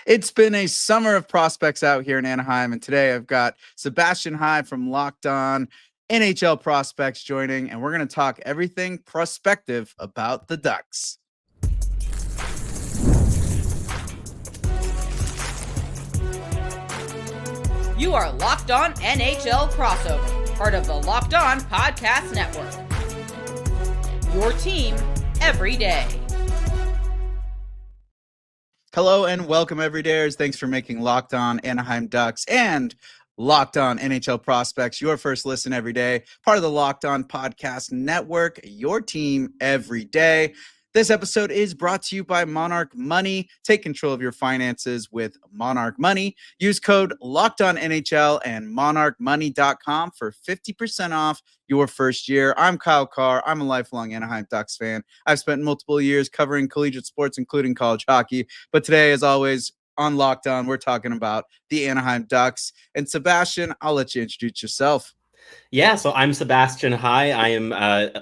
It's been a summer of prospects out here in Anaheim, and today I've got Sebastian High from Locked On NHL Prospects joining, and we're going to talk everything prospective about the Ducks. You are Locked On NHL Crossover, part of the Locked On Podcast Network. Your team every day. Hello and welcome, everydayers. Thanks for making Locked On Anaheim Ducks and Locked On NHL Prospects your first listen every day. Part of the Locked On Podcast Network, your team every day. This episode is brought to you by Monarch Money. Take control of your finances with Monarch Money. Use code LOCKEDONNHL and monarchmoney.com for 50% off your first year. I'm Kyle Carr. I'm a lifelong Anaheim Ducks fan. I've spent multiple years covering collegiate sports, including college hockey. But today, as always, on Locked On, we're talking about the Anaheim Ducks. And Sebastian, I'll let you introduce yourself. Yeah, so I'm Sebastian High. I am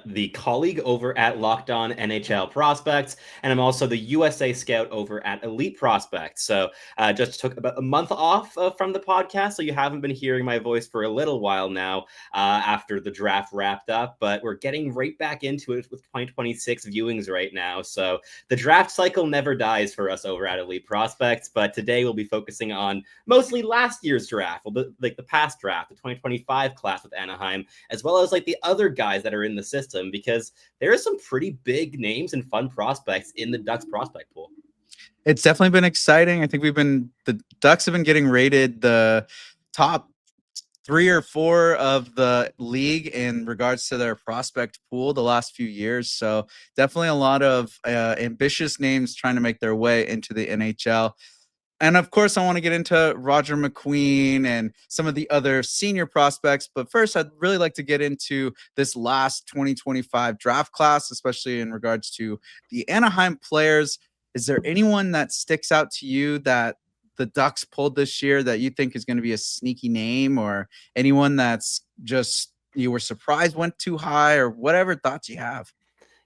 the colleague over at Locked On NHL Prospects, and I'm also the USA scout over at Elite Prospects. So just took about a month off from the podcast, so you haven't been hearing my voice for a little while now after the draft wrapped up, but we're getting right back into it with 2026 viewings right now. So the draft cycle never dies for us over at Elite Prospects, but today we'll be focusing on mostly last year's draft, like the past draft, the 2025 class with Anaheim, as well as like the other guys that are in the system, because there are some pretty big names and fun prospects in the Ducks prospect pool. It's definitely been exciting. I think the Ducks have been getting rated the top 3 or 4 of the league in regards to their prospect pool the last few years. So definitely a lot of ambitious names trying to make their way into the NHL. And of course, I want to get into Roger McQueen and some of the other senior prospects. But first, I'd really like to get into this last 2025 draft class, especially in regards to the Anaheim players. Is there anyone that sticks out to you that the Ducks pulled this year that you think is going to be a sneaky name, or anyone that's just you were surprised went too high, or whatever thoughts you have?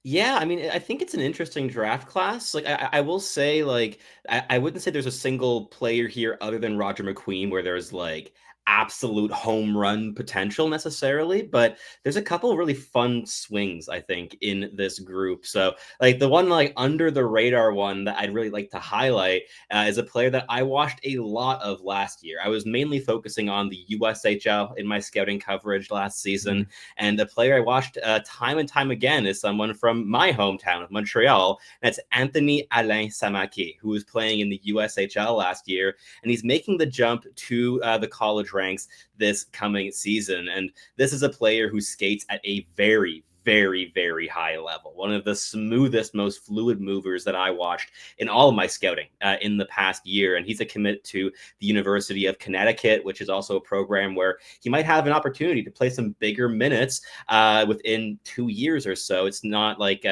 Yeah, I mean, I think it's an interesting draft class. Like, I will say, like, I wouldn't say there's a single player here other than Roger McQueen where there's like absolute home run potential necessarily, but there's a couple really fun swings, I think, in this group. So, like, the one like under the radar one that I'd really like to highlight is a player that I watched a lot of last year. I was mainly focusing on the USHL in my scouting coverage last season, and the player I watched time and time again is someone from my hometown of Montreal. That's Anthony Allain-Samake, who was playing in the USHL last year, and he's making the jump to the college ranks this coming season. And this is a player who skates at a very, very, very high level. One of the smoothest, most fluid movers that I watched in all of my scouting in the past year. And he's a commit to the University of Connecticut, which is also a program where he might have an opportunity to play some bigger minutes within 2 years or so. It's not like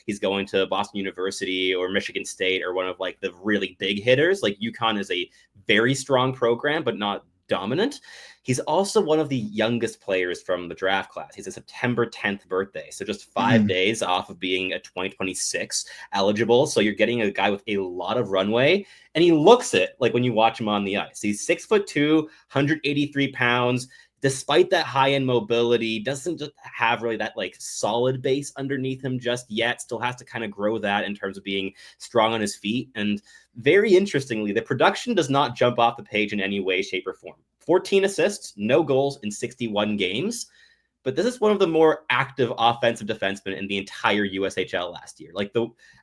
he's going to Boston University or Michigan State or one of like the really big hitters. Like UConn is a very strong program, but not dominant. He's also one of the youngest players from the draft class. He's a September 10th birthday, so just 5 days off of being a 2026 eligible. So you're getting a guy with a lot of runway, and he looks it like when you watch him on the ice. He's 6'2", 183 pounds. Despite that high-end mobility, doesn't just have really that like solid base underneath him just yet. Still has to kind of grow that in terms of being strong on his feet. And very interestingly, the production does not jump off the page in any way, shape, or form. 14 assists, no goals in 61 games. But this is one of the more active offensive defensemen in the entire USHL last year. Like,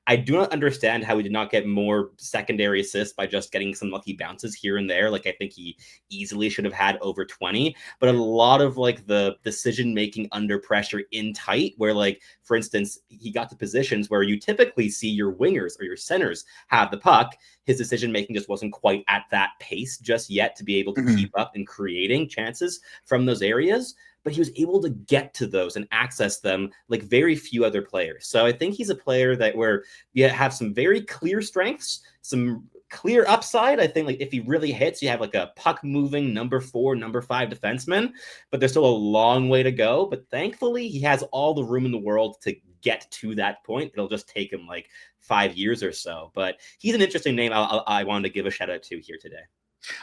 I do not understand how we did not get more secondary assists by just getting some lucky bounces here and there. Like, I think he easily should have had over 20, but a lot of like the decision making under pressure in tight, where like, for instance, he got to positions where you typically see your wingers or your centers have the puck. His decision making just wasn't quite at that pace just yet to be able to keep up in creating chances from those areas. But he was able to get to those and access them like very few other players. So I think he's a player that where you have some very clear strengths, some clear upside. I think like if he really hits, you have like a puck moving number 4, number 5 defenseman, but there's still a long way to go. But thankfully, he has all the room in the world to get to that point. It'll just take him like 5 years or so. But he's an interesting name I wanted to give a shout out to here today.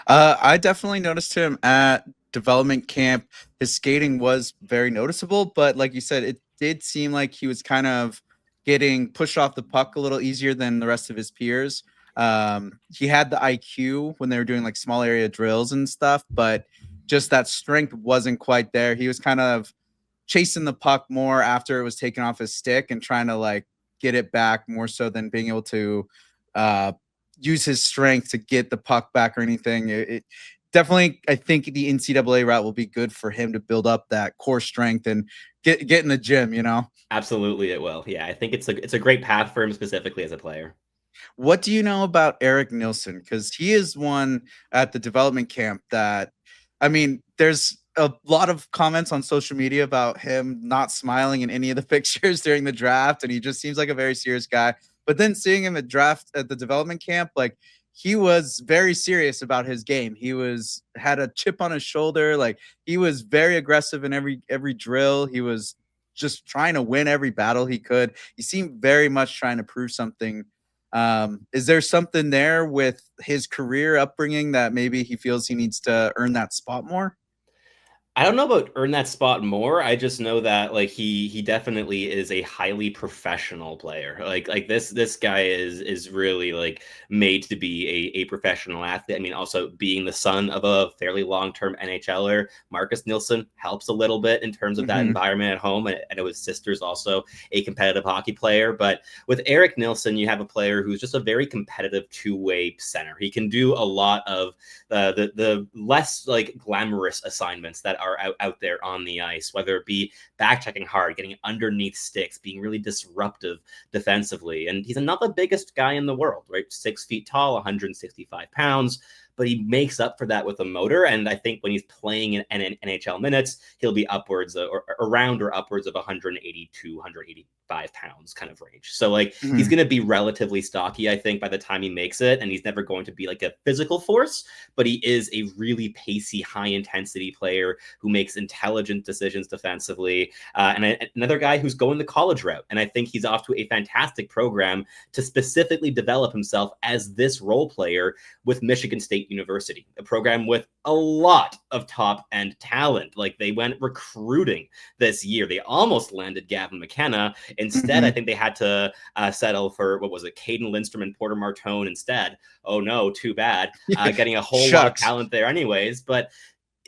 I definitely noticed him at development camp. His skating was very noticeable, but like you said, it did seem like he was kind of getting pushed off the puck a little easier than the rest of his peers. He had the IQ when they were doing like small area drills and stuff, but just that strength wasn't quite there. He was kind of chasing the puck more after it was taken off his stick and trying to like get it back more so than being able to use his strength to get the puck back or anything. It definitely, I think the NCAA route will be good for him to build up that core strength and get in the gym, you know? Absolutely, it will. Yeah, I think it's a great path for him specifically as a player. What do you know about Eric Nilson? Because he is one at the development camp that, I mean, there's a lot of comments on social media about him not smiling in any of the pictures during the draft, and he just seems like a very serious guy. But then seeing him at the development camp, like he was very serious about his game. He had a chip on his shoulder, like he was very aggressive in every drill. He was just trying to win every battle he could. He seemed very much trying to prove something. Is there something there with his career upbringing that maybe he feels he needs to earn that spot more? I don't know about earn that spot more. I just know that like he definitely is a highly professional player. Like this guy is really like made to be a professional athlete. I mean, also being the son of a fairly long-term NHLer, Marcus Nilsson helps a little bit in terms of that environment at home. And his sister's also a competitive hockey player. But with Eric Nilson, you have a player who's just a very competitive two-way center. He can do a lot of the less like glamorous assignments that are out there on the ice, whether it be back checking hard, getting underneath sticks, being really disruptive defensively. And he's not the biggest guy in the world, right? 6 feet tall, 165 pounds, but he makes up for that with a motor. And I think when he's playing in NHL minutes, he'll be upwards or around or upwards of 182, 185 pounds kind of range. So like he's going to be relatively stocky, I think, by the time he makes it. And he's never going to be like a physical force, but he is a really pacey, high intensity player who makes intelligent decisions defensively. And another guy who's going the college route. And I think he's off to a fantastic program to specifically develop himself as this role player with Michigan State University, a program with a lot of top end talent. Like they went recruiting this year. They almost landed Gavin McKenna. Instead, I think they had to settle for, what was it, Caden Lindstrom and Porter Martone instead. Oh no, too bad. Getting a whole lot of talent there anyways. But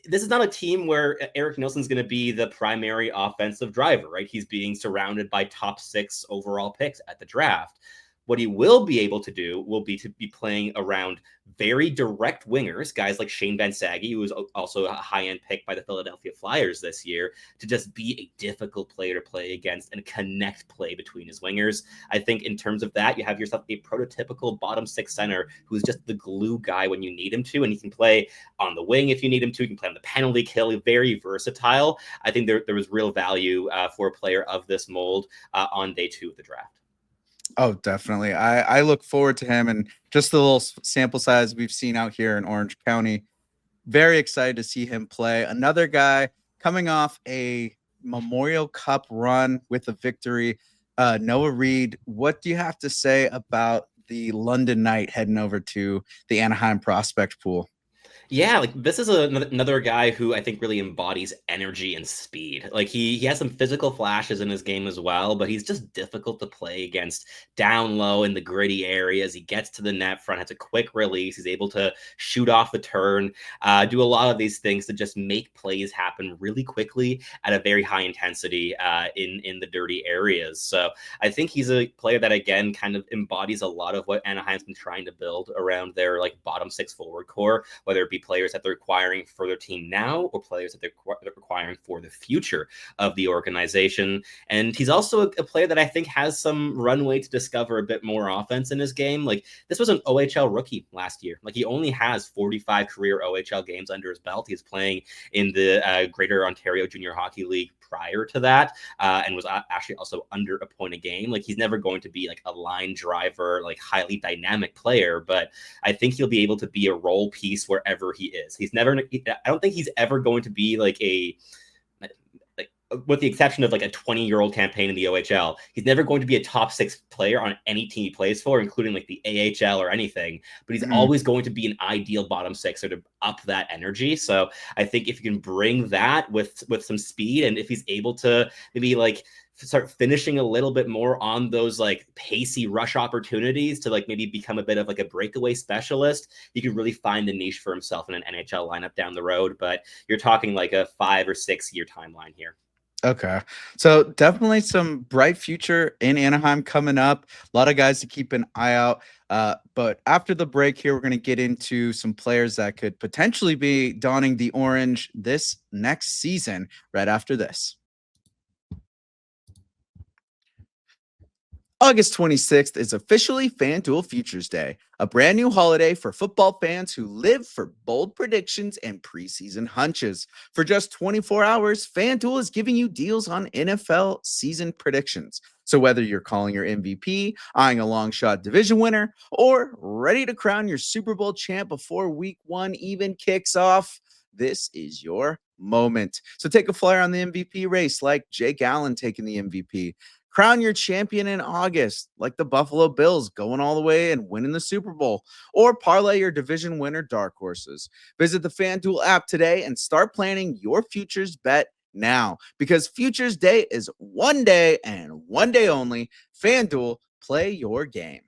this is not a team where Eric Nilsson's going to be the primary offensive driver, right? He's being surrounded by top 6 overall picks at the draft. What he will be able to do will be to be playing around very direct wingers, guys like Shane Van Saggy, who was also a high-end pick by the Philadelphia Flyers this year, to just be a difficult player to play against and connect play between his wingers. I think in terms of that, you have yourself a prototypical bottom 6 center who's just the glue guy when you need him to, and he can play on the wing if you need him to. He can play on the penalty kill, very versatile. I think there was real value for a player of this mold on day 2 of the draft. Oh, definitely. I look forward to him, and just the little sample size we've seen out here in Orange County. Very excited to see him play. Another guy coming off a Memorial Cup run with a victory. Noah Reid, what do you have to say about the London Knight heading over to the Anaheim prospect pool? Yeah, like this is another guy who I think really embodies energy and speed. Like he has some physical flashes in his game as well, but he's just difficult to play against down low in the gritty areas. He gets to the net front, has a quick release. He's able to shoot off the turn, do a lot of these things to just make plays happen really quickly at a very high intensity in the dirty areas. So I think he's a player that, again, kind of embodies a lot of what Anaheim's been trying to build around their like bottom 6 forward core, whether it be be players that they're acquiring for their team now or players that they're acquiring for the future of the organization. And he's also a player that I think has some runway to discover a bit more offense in his game. Like, this was an OHL rookie last year. Like, he only has 45 career OHL games under his belt. He's playing in the Greater Ontario Junior Hockey League prior to that, and was actually also under a point a game. Like, he's never going to be like a line driver, like highly dynamic player, but I think he'll be able to be a role piece wherever he is. I don't think he's ever going to be like with the exception of like a 20-year-old campaign in the OHL, he's never going to be a top 6 player on any team he plays for, including like the AHL or anything, but he's always going to be an ideal bottom 6 to up that energy. So I think if you can bring that with some speed, and if he's able to maybe like start finishing a little bit more on those like pacey rush opportunities to like maybe become a bit of like a breakaway specialist, he could really find the niche for himself in an NHL lineup down the road. But you're talking like a 5 or 6 year timeline here. Okay. So definitely some bright future in Anaheim coming up. A lot of guys to keep an eye out. But after the break here, we're going to get into some players that could potentially be donning the orange this next season right after this. August 26th is officially FanDuel Futures Day, a brand new holiday for football fans who live for bold predictions and preseason hunches. For just 24 hours, FanDuel is giving you deals on NFL season predictions. So whether you're calling your MVP, eyeing a long shot division winner, or ready to crown your Super Bowl champ before week 1 even kicks off, this is your moment. So take a flyer on the MVP race like Jake Allen taking the MVP. Crown your champion in August, like the Buffalo Bills going all the way and winning the Super Bowl, or parlay your division winner dark horses. Visit the FanDuel app today and start planning your futures bet now, because Futures Day is one day and one day only. FanDuel, play your game.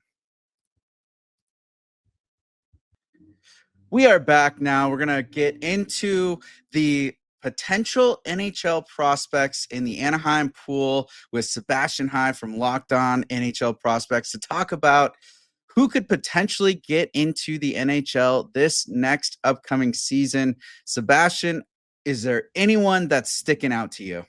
We are back now. We're going to get into the potential NHL prospects in the Anaheim pool with Sebastian High from Locked On NHL Prospects to talk about who could potentially get into the NHL this next upcoming season. Sebastian, is there anyone that's sticking out to you?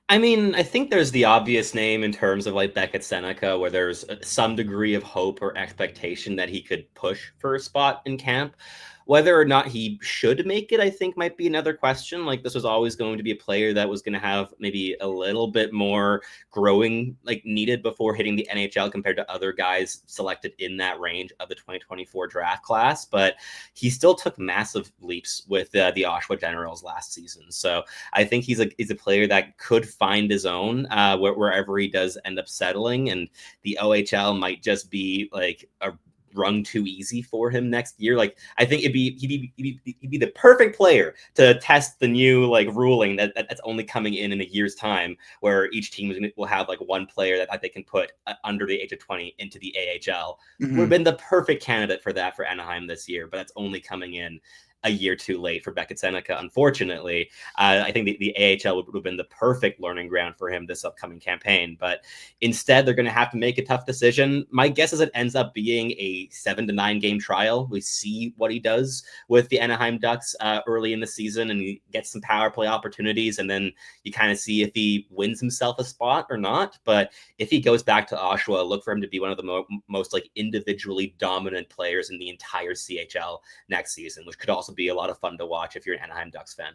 I mean, I think there's the obvious name in terms of like Beckett, Sennecke, where there's some degree of hope or expectation that he could push for a spot in camp. Whether or not he should make it, I think, might be another question. Like, this was always going to be a player that was going to have maybe a little bit more growing like needed before hitting the NHL compared to other guys selected in that range of the 2024 draft class. But he still took massive leaps with the Oshawa Generals last season. So I think he's a player that could find his own wherever he does end up settling. And the OHL might just be like a rung too easy for him next year. Like, I think he'd be the perfect player to test the new like ruling that's only coming in a year's time, where each team will have like one player that they can put under the age of 20 into the AHL. Would have been the perfect candidate for that for Anaheim this year, but that's only coming in a year too late for Beckett, Sennecke, unfortunately. I think the AHL would have been the perfect learning ground for him this upcoming campaign, but instead they're going to have to make a tough decision. My guess is it ends up being a 7 to 9 game trial. We see what he does with the Anaheim Ducks early in the season, and he gets some power play opportunities, and then you kind of see if he wins himself a spot or not. But if he goes back to Oshawa, look for him to be one of the most like individually dominant players in the entire CHL next season, which could also be a lot of fun to watch if you're an Anaheim Ducks fan.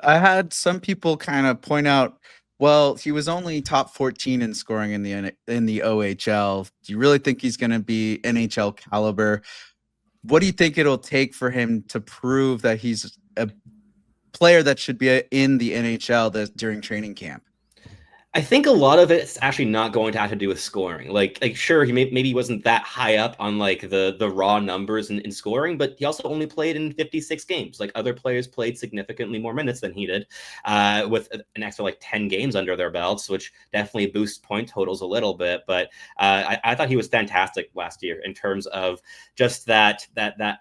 I had some people kind of point out, well, he was only top 14 in scoring in the OHL. Do you really think he's going to be NHL caliber? What do you think it'll take for him to prove that he's a player that should be in the NHL during training camp? I think a lot of it's actually not going to have to do with scoring. Like sure, he maybe wasn't that high up on like the raw numbers in scoring, but he also only played in 56 games. Like, other players played significantly more minutes than he did, with an extra like 10 games under their belts, which definitely boosts point totals a little bit. But I thought he was fantastic last year in terms of just that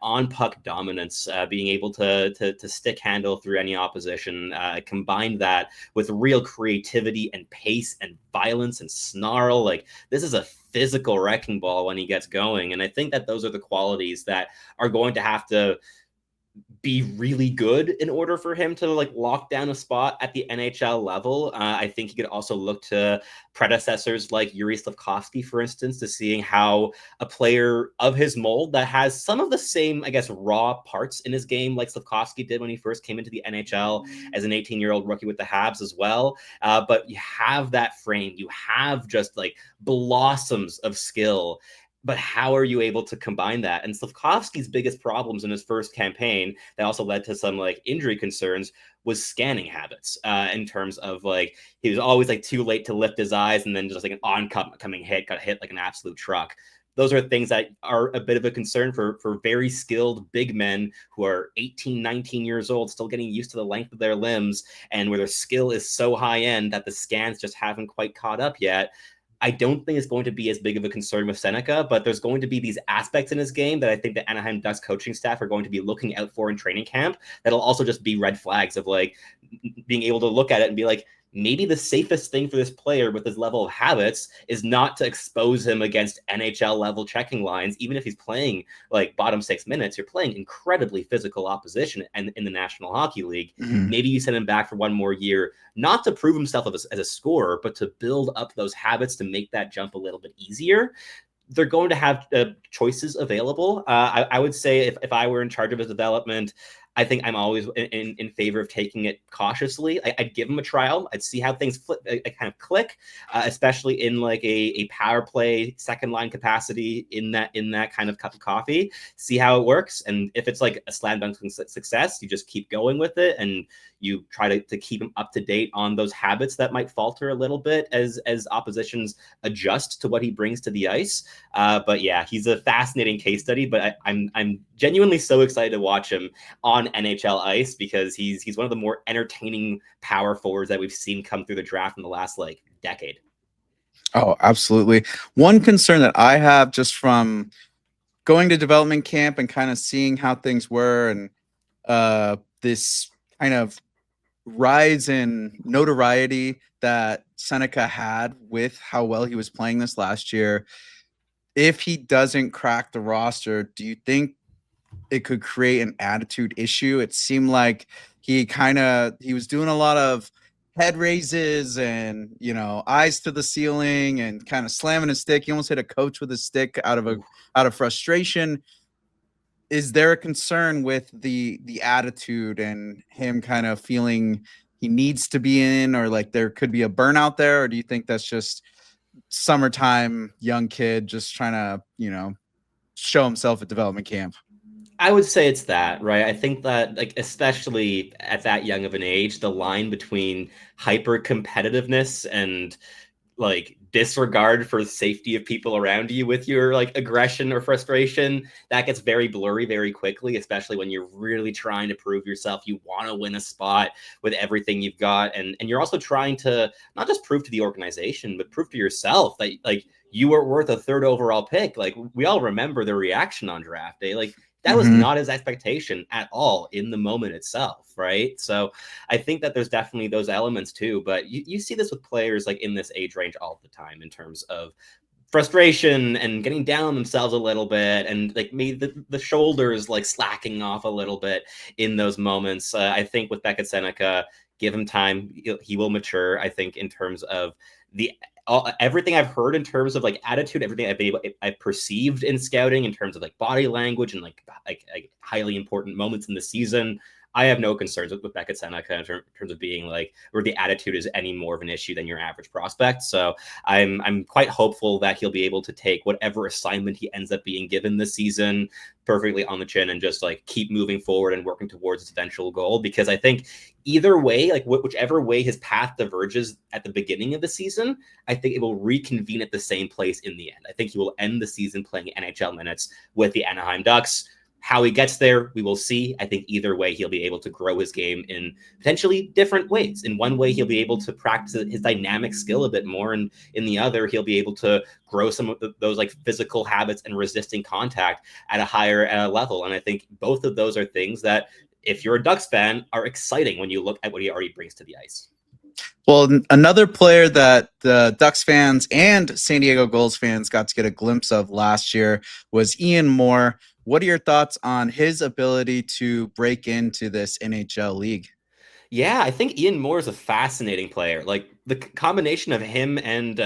on puck dominance, being able to stick handle through any opposition. Combined that with real creativity and pace and violence and snarl. Like, this is a physical wrecking ball when he gets going. And I think that those are the qualities that are going to have to be really good in order for him to like lock down a spot at the NHL level. I think he could also look to predecessors like Yuri Slafkovsky, for instance, to seeing how a player of his mold that has some of the same, I guess, raw parts in his game like Slafkovsky did when he first came into the NHL as an 18-year-old rookie with the Habs as well. But you have that frame, you have just like blossoms of skill. But how are you able to combine that? And Slafkovsky's biggest problems in his first campaign that also led to some like injury concerns was scanning habits, in terms of like he was always like too late to lift his eyes, and then just like an oncoming hit got hit like an absolute truck. Those are things that are a bit of a concern for very skilled big men who are 18, 19 years old, still getting used to the length of their limbs, and where their skill is so high end that the scans just haven't quite caught up yet. I don't think it's going to be as big of a concern with Sennecke, but there's going to be these aspects in his game that I think the Anaheim Ducks coaching staff are going to be looking out for in training camp. That'll also just be red flags of like being able to look at it and be like, maybe the safest thing for this player with his level of habits is not to expose him against NHL level checking lines. Even if he's playing like bottom 6 minutes, you're playing incredibly physical opposition and in the National Hockey League. Mhm. Maybe you send him back for one more year, not to prove himself as a scorer, but to build up those habits to make that jump a little bit easier. They're going to have choices available. I would say if I were in charge of his development, I think I'm always in favor of taking it cautiously. I'd give him a trial. I'd see how things kind of click, especially in like a power play second line capacity in that kind of cup of coffee. See how it works, and if it's like a slam dunk success, you just keep going with it, and you try to keep him up to date on those habits that might falter a little bit as oppositions adjust to what he brings to the ice. But yeah, he's a fascinating case study. But I'm genuinely so excited to watch him on NHL ice, because he's one of the more entertaining power forwards that we've seen come through the draft in the last like decade. Oh, absolutely. One concern that I have just from going to development camp and kind of seeing how things were, and this kind of rise in notoriety that Sennecke had with how well he was playing this last year. If he doesn't crack the roster, do you think it could create an attitude issue? It seemed like he was doing a lot of head raises and, eyes to the ceiling and kind of slamming his stick. He almost hit a coach with his stick out of frustration. Is there a concern with the attitude and him kind of feeling he needs to be in, or like there could be a burnout there? Or do you think that's just summertime young kid just trying to, show himself at development camp? I would say it's that, right? I think that, like, especially at that young of an age, the line between hyper competitiveness and like disregard for the safety of people around you with your like aggression or frustration, that gets very blurry very quickly, especially when you're really trying to prove yourself. You want to win a spot with everything you've got, and you're also trying to not just prove to the organization, but prove to yourself that like you are worth a third overall pick. Like, we all remember the reaction on draft day. Like, that was not his expectation at all in the moment itself, right? So I think that there's definitely those elements too, but you see this with players like in this age range all the time in terms of frustration and getting down on themselves a little bit, and like maybe the shoulders like slacking off a little bit in those moments. I think with Beckett, Sennecke, give him time, he will mature. I think in terms of everything I've heard in terms of like attitude, everything I've perceived in scouting in terms of like body language and like highly important moments in the season, I have no concerns with Beckett, Sennecke in terms of being like, where the attitude is any more of an issue than your average prospect. So I'm quite hopeful that he'll be able to take whatever assignment he ends up being given this season perfectly on the chin and just like keep moving forward and working towards his eventual goal. Because I think either way, like whichever way his path diverges at the beginning of the season, I think it will reconvene at the same place in the end. I think he will end the season playing NHL minutes with the Anaheim Ducks. How he gets there, we will see. I think either way, he'll be able to grow his game in potentially different ways. In one way, he'll be able to practice his dynamic skill a bit more. And in the other, he'll be able to grow some of those like physical habits and resisting contact at a higher level. And I think both of those are things that, if you're a Ducks fan, are exciting when you look at what he already brings to the ice. Well, another player that the Ducks fans and San Diego Gulls fans got to get a glimpse of last year was Ian Moore. What are your thoughts on his ability to break into this NHL league? Yeah, I think Ian Moore is a fascinating player. Like the combination of him and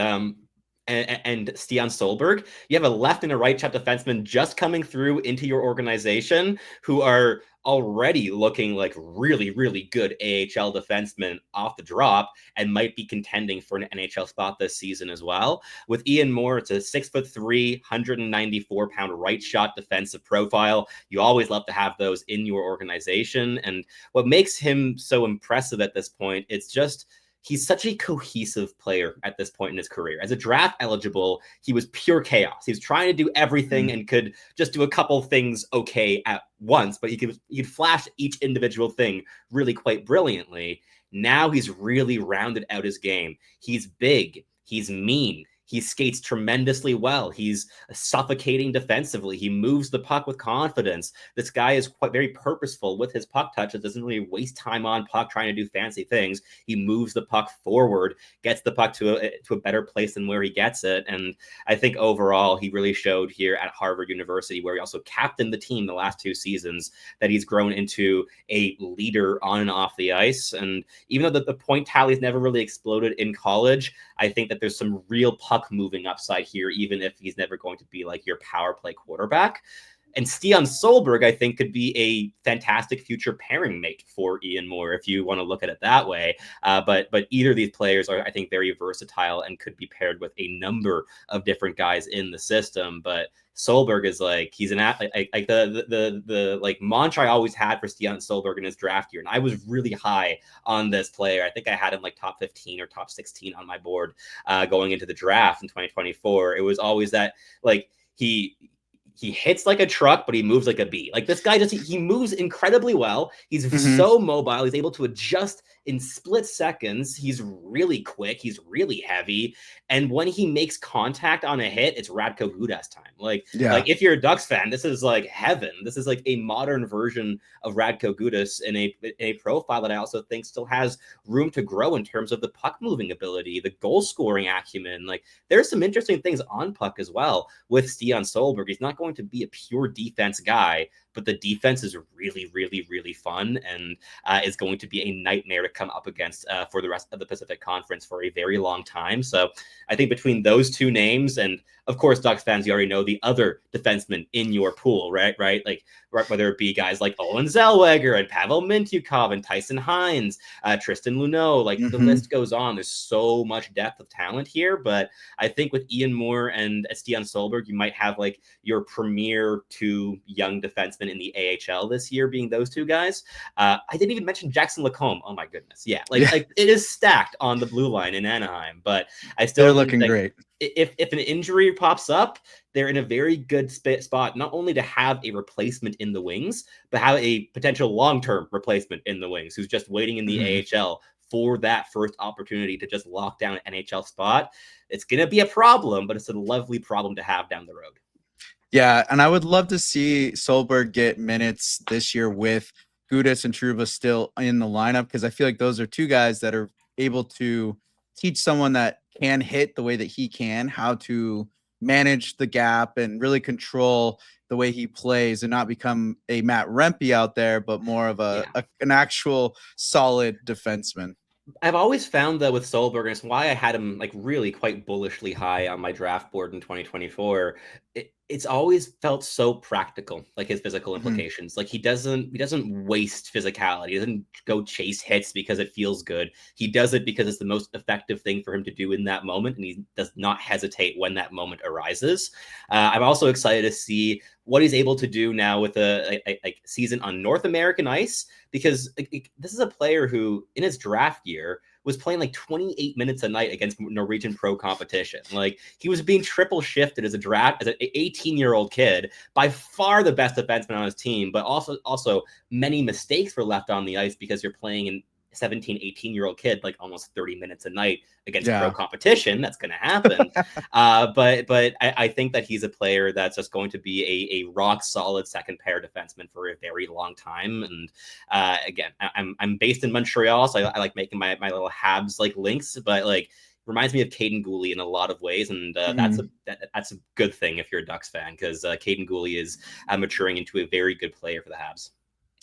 Stian Solberg, you have a left and a right shot defenseman just coming through into your organization who are already looking like really, really good AHL defensemen off the drop and might be contending for an NHL spot this season as well. With Ian Moore, it's a 6'3", 194-pound right shot defensive profile. You always love to have those in your organization. And what makes him so impressive at this point, it's just he's such a cohesive player at this point in his career. As a draft eligible, he was pure chaos. He was trying to do everything and could just do a couple things okay at once, but he could flash each individual thing really quite brilliantly. Now he's really rounded out his game. He's big. He's mean. He skates tremendously well. He's suffocating defensively. He moves the puck with confidence. This guy is quite very purposeful with his puck touch. It doesn't really waste time on puck trying to do fancy things. He moves the puck forward, gets the puck to a better place than where he gets it. And I think overall, he really showed here at Harvard University, where he also captained the team the last 2 seasons, that he's grown into a leader on and off the ice. And even though the point tally's never really exploded in college, I think that there's some real puck moving upside here, even if he's never going to be like your power play quarterback. And Stian Solberg, I think, could be a fantastic future pairing mate for Ian Moore, if you want to look at it that way. But either of these players are, I think, very versatile and could be paired with a number of different guys in the system. But Solberg is like, he's an athlete, like the like mantra I always had for Stian Solberg in his draft year. And I was really high on this player. I think I had him like top 15 or top 16 on my board going into the draft in 2024. It was always that, like, he hits like a truck, but he moves like a bee. Like, this guy he moves incredibly well. He's so mobile. He's able to adjust in split seconds. He's really quick. He's really heavy. And when he makes contact on a hit, it's Radko Gudas time. Like if you're a Ducks fan, this is like heaven. This is like a modern version of Radko Gudas in a profile that I also think still has room to grow in terms of the puck moving ability, the goal scoring acumen. Like, there's some interesting things on puck as well with Stian Solberg. He's not going to be a pure defense guy, but the defense is really, really, really fun and is going to be a nightmare to come up against for the rest of the Pacific Conference for a very long time. So I think between those two names, and of course, Ducks fans, you already know the other defensemen in your pool, right? Like, whether it be guys like Owen Zellweger and Pavel Mintyukov and Tyson Hines, Tristan Luneau, like the list goes on. There's so much depth of talent here, but I think with Ian Moore and Stian Solberg, you might have like your premier 2 young defensemen in the AHL this year being those 2 guys. I didn't even mention Jackson Lacombe. Oh my goodness. Yeah. Like it is stacked on the blue line in Anaheim, but I still they're looking great. If an injury pops up, they're in a very good spot, not only to have a replacement in the wings, but have a potential long-term replacement in the wings who's just waiting in the AHL for that first opportunity to just lock down an NHL spot. It's going to be a problem, but it's a lovely problem to have down the road. Yeah, and I would love to see Solberg get minutes this year with Gudas and Trouba still in the lineup, because I feel like those are 2 guys that are able to teach someone that can hit the way that he can, how to manage the gap and really control the way he plays and not become a Matt Rempe out there, but more of an actual solid defenseman. I've always found that with Solberg, and it's why I had him like really quite bullishly high on my draft board in 2024. It's always felt so practical, like his physical implications. Like he doesn't waste physicality. He doesn't go chase hits because it feels good. He does it because it's the most effective thing for him to do in that moment, and he does not hesitate when that moment arises. I'm also excited to see what he's able to do now with a season on North American ice, because this is a player who in his draft year was playing like 28 minutes a night against Norwegian pro competition. Like, he was being triple shifted as an 18-year-old kid, by far the best defenseman on his team, but also many mistakes were left on the ice because you're playing in 17, 18-year-old kid like almost 30 minutes a night against pro competition. That's going to happen. But I think that he's a player that's just going to be a rock solid second pair defenseman for a very long time. And again, I'm based in Montreal, so I like making my little Habs like links, but like reminds me of Caden Gooley in a lot of ways, and that's a good thing if you're a Ducks fan, because Caden Gooley is maturing into a very good player for the Habs.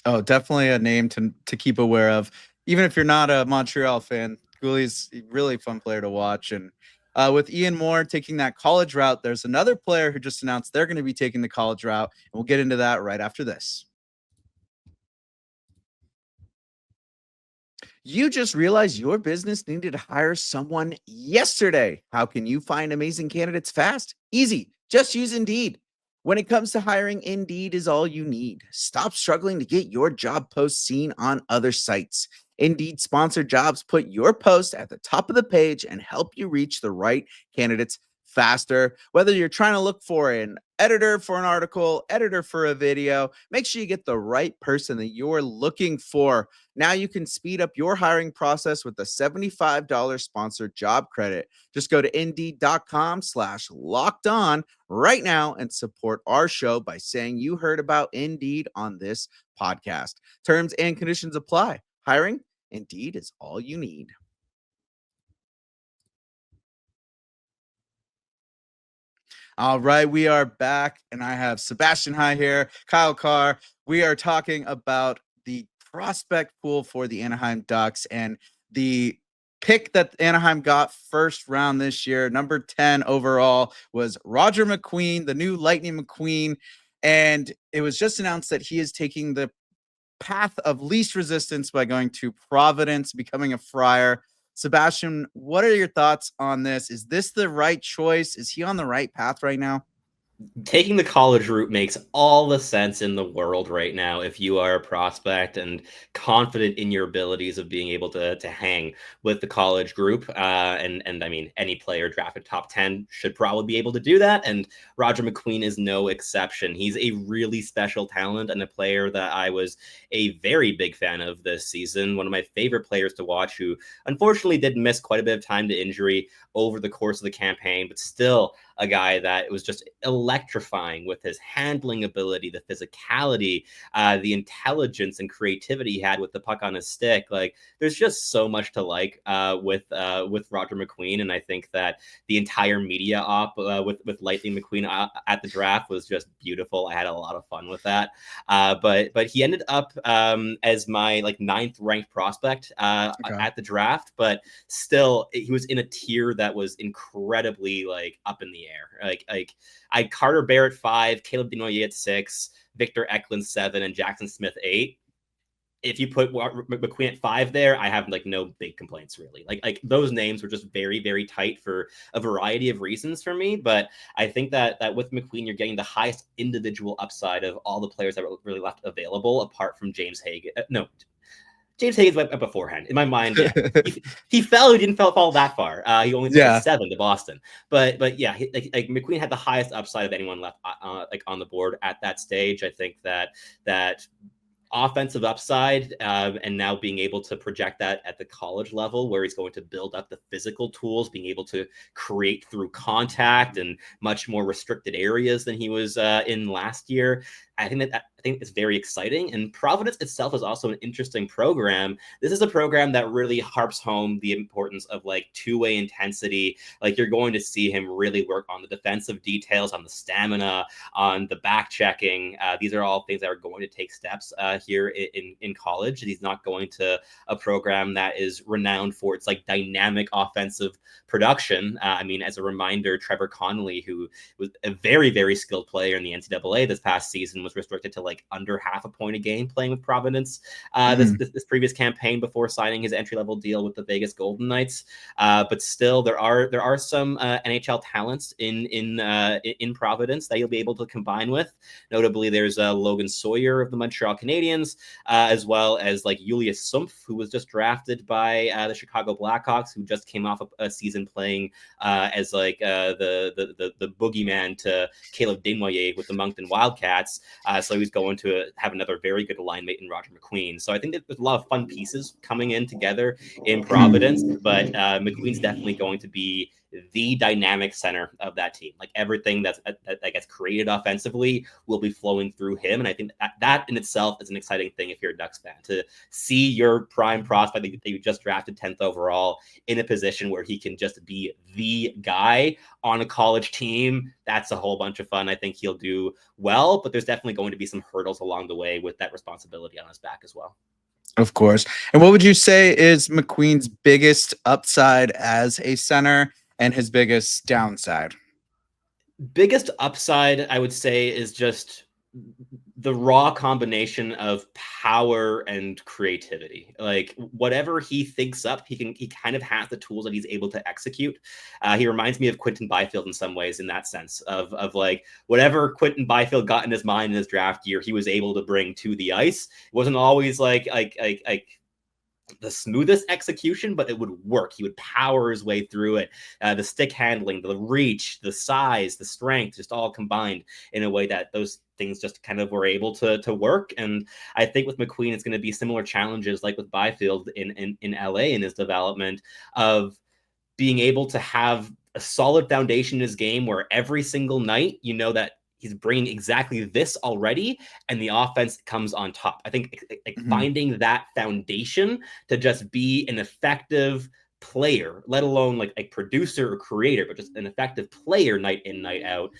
Oh, definitely a name to keep aware of. Even if you're not a Montreal fan, Gooley's a really fun player to watch. And with Ian Moore taking that college route, there's another player who just announced they're going to be taking the college route. And we'll get into that right after this. You just realized your business needed to hire someone yesterday. How can you find amazing candidates fast? Easy. Just use Indeed. When it comes to hiring, Indeed is all you need. Stop struggling to get your job post seen on other sites. Indeed sponsored jobs put your post at the top of the page and help you reach the right candidates faster. Whether you're trying to look for an editor for an article, editor for a video, make sure you get the right person that you're looking for. Now you can speed up your hiring process with a $75 sponsored job credit. Just go to Indeed.com/locked-on right now and support our show by saying you heard about Indeed on this podcast. Terms and conditions apply. Hiring, Indeed is all you need. All right, we are back, and I have Sebastian High here, Kyle Carr. We are talking about the prospect pool for the Anaheim Ducks and the pick that Anaheim got first round this year, number 10 overall, was Roger McQueen, the new Lightning McQueen. And it was just announced that he is taking the path of least resistance by going to Providence, becoming a Friar. Sebastian, what are your thoughts on this? Is this the right choice? Is he on the right path right now? Taking the college route makes all the sense in the world right now if you are a prospect and confident in your abilities of being able to hang with the college group. And I mean, any player drafted top 10 should probably be able to do that. And Roger McQueen is no exception. He's a really special talent and a player that I was a very big fan of this season. One of my favorite players to watch, who unfortunately did miss quite a bit of time to injury over the course of the campaign, but still a guy that was just electrifying with his handling ability, the physicality, the intelligence and creativity he had with the puck on his stick. Like, there's just so much to like with Roger McQueen, and I think that the entire media op with Lightning McQueen at the draft was just beautiful. I had a lot of fun with that. But he ended up as my like 9th ranked prospect at the draft, but still he was in a tier that was incredibly like up in the air. Like I had Carter Barrett 5, Caleb Desnoyers at 6, Victor Eklund 7, and Jackson Smith 8. If you put McQueen at 5 there, I have like no big complaints really. Like those names were just very, very tight for a variety of reasons for me. But I think that with McQueen, you're getting the highest individual upside of all the players that were really left available, apart from James Hagan. James Hayes went up beforehand. In my mind, yeah. he fell. He didn't fall that far. He only took 7 to Boston. But yeah, like McQueen had the highest upside of anyone left like on the board at that stage. I think that offensive upside and now being able to project that at the college level, where he's going to build up the physical tools, being able to create through contact and much more restricted areas than he was in last year. I think it's very exciting. And Providence itself is also an interesting program. This is a program that really harps home the importance of like two-way intensity. Like, you're going to see him really work on the defensive details, on the stamina, on the back checking. These are all things that are going to take steps here in college. He's not going to a program that is renowned for its like dynamic offensive production. I mean, as a reminder, Trevor Connolly, who was a very, very skilled player in the NCAA this past season, was restricted to like under half a point a game playing with Providence this previous campaign before signing his entry-level deal with the Vegas Golden Knights. But still, there are some NHL talents in Providence that you'll be able to combine with. Notably, there's Logan Sawyer of the Montreal Canadiens, as well as like Julius Sumpf, who was just drafted by the Chicago Blackhawks, who just came off a season playing as like the boogeyman to Caleb Desnoyers with the Moncton Wildcats. So he's going to have another very good line mate in Roger McQueen. So I think that there's a lot of fun pieces coming in together in Providence, but McQueen's definitely going to be the dynamic center of that team. Like everything that gets created offensively will be flowing through him. And I think that in itself is an exciting thing if you're a Ducks fan, to see your prime prospect that you just drafted 10th overall in a position where he can just be the guy on a college team. That's a whole bunch of fun. I think he'll do well, but there's definitely going to be some hurdles along the way with that responsibility on his back as well. Of course. And what would you say is McQueen's biggest upside as a center and his biggest downside? Biggest upside, I would say, is just the raw combination of power and creativity. Like whatever he thinks up, he kind of has the tools that he's able to execute. He reminds me of Quinton Byfield in some ways, in that sense of like whatever Quinton Byfield got in his mind in his draft year, he was able to bring to the ice. It wasn't always like the smoothest execution, but it would work. He would power his way through it. The stick handling, the reach, the size, the strength, just all combined in a way that those things just kind of were able to work. And I think with McQueen, it's going to be similar challenges like with Byfield in LA in his development, of being able to have a solid foundation in his game where every single night, you know that he's bringing exactly this already, and the offense comes on top. I think finding that foundation to just be an effective player, let alone like a producer or creator, but just an effective player night in, night out,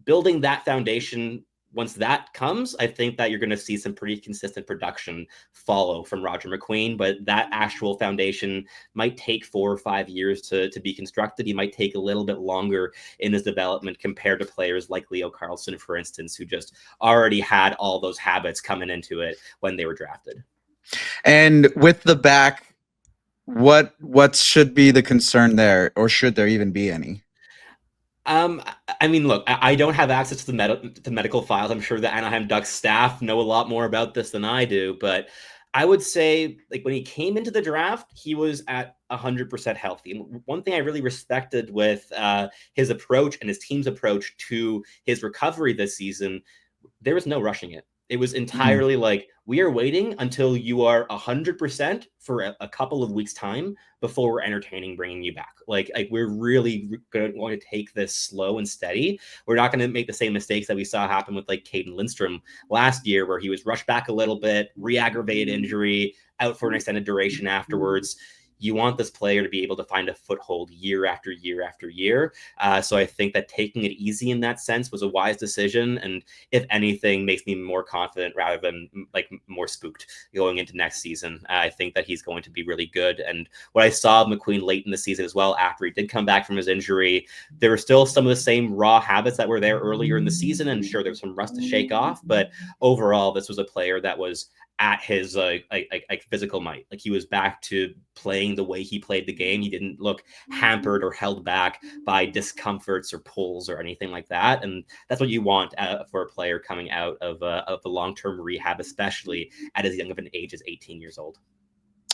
building that foundation. Once that comes, I think that you're going to see some pretty consistent production follow from Roger McQueen, but that actual foundation might take 4 or 5 years to be constructed. He might take a little bit longer in his development compared to players like Leo Carlsson, for instance, who just already had all those habits coming into it when they were drafted. And with the back, what should be the concern there, or should there even be any? I mean, look, I don't have access to the medical files. I'm sure the Anaheim Ducks staff know a lot more about this than I do, but I would say, like, when he came into the draft, he was at 100% healthy. And one thing I really respected with his approach and his team's approach to his recovery this season, there was no rushing it. It was entirely like, we are waiting until you are 100% for a couple of weeks' time before we're entertaining bringing you back. Like we're really going to take this slow and steady. We're not going to make the same mistakes that we saw happen with like Caden Lindstrom last year, where he was rushed back a little bit, re-aggravated injury, out for an extended duration afterwards. You want this player to be able to find a foothold year after year after year. So I think that taking it easy in that sense was a wise decision. And if anything, makes me more confident rather than like more spooked going into next season. I think that he's going to be really good. And what I saw of McQueen late in the season as well, after he did come back from his injury, there were still some of the same raw habits that were there earlier in the season. And sure, there was some rust to shake off. But overall, this was a player that was at his physical might. Like he was back to playing the way he played the game. He didn't look hampered or held back by discomforts or pulls or anything like that. And that's what you want for a player coming out of the long-term rehab, especially at as young of an age as 18 years old.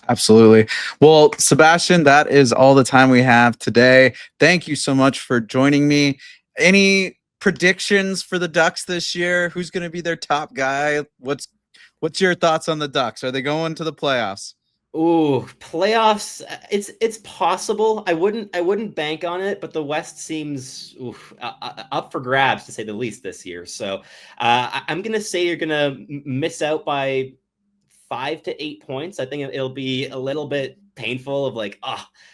Absolutely. Well, Sebastian, that is all the time we have today. Thank you so much for joining me. Any predictions for the Ducks this year? Who's going to be their top guy? What's your thoughts on the Ducks? Are they going to the playoffs? Ooh, playoffs. It's possible. I wouldn't bank on it, but the West seems up for grabs, to say the least, this year. So I'm going to say you're going to miss out by 5 to 8 points. I think it'll be a little bit painful of like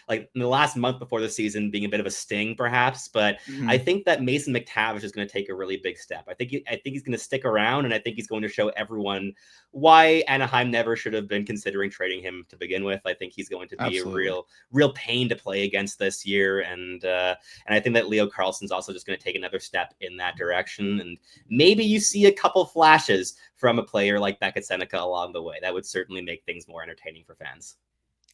in the last month before the season being a bit of a sting perhaps, but I think that Mason McTavish is going to take a really big step. I think he's going to stick around, and I think he's going to show everyone why Anaheim never should have been considering trading him to begin with. I think he's going to be a real pain to play against this year, and I think that Leo Carlsson's also just going to take another step in that direction, and maybe you see a couple flashes from a player like Beckett Sennecke along the way. That would certainly make things more entertaining for fans.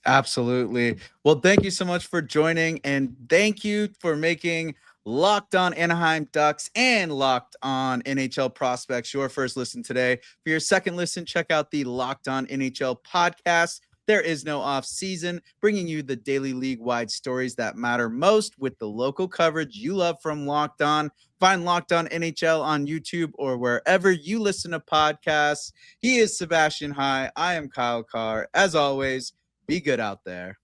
Absolutely. Well, thank you so much for joining, and thank you for making Locked On Anaheim Ducks and Locked On NHL Prospects your first listen today. For your second listen, check out the Locked On NHL podcast. There is no off season, bringing you the daily league-wide stories that matter most with the local coverage you love from Locked On. Find Locked On NHL on YouTube or wherever you listen to podcasts. He is Sebastian High. I am Kyle Carr. As always, be good out there.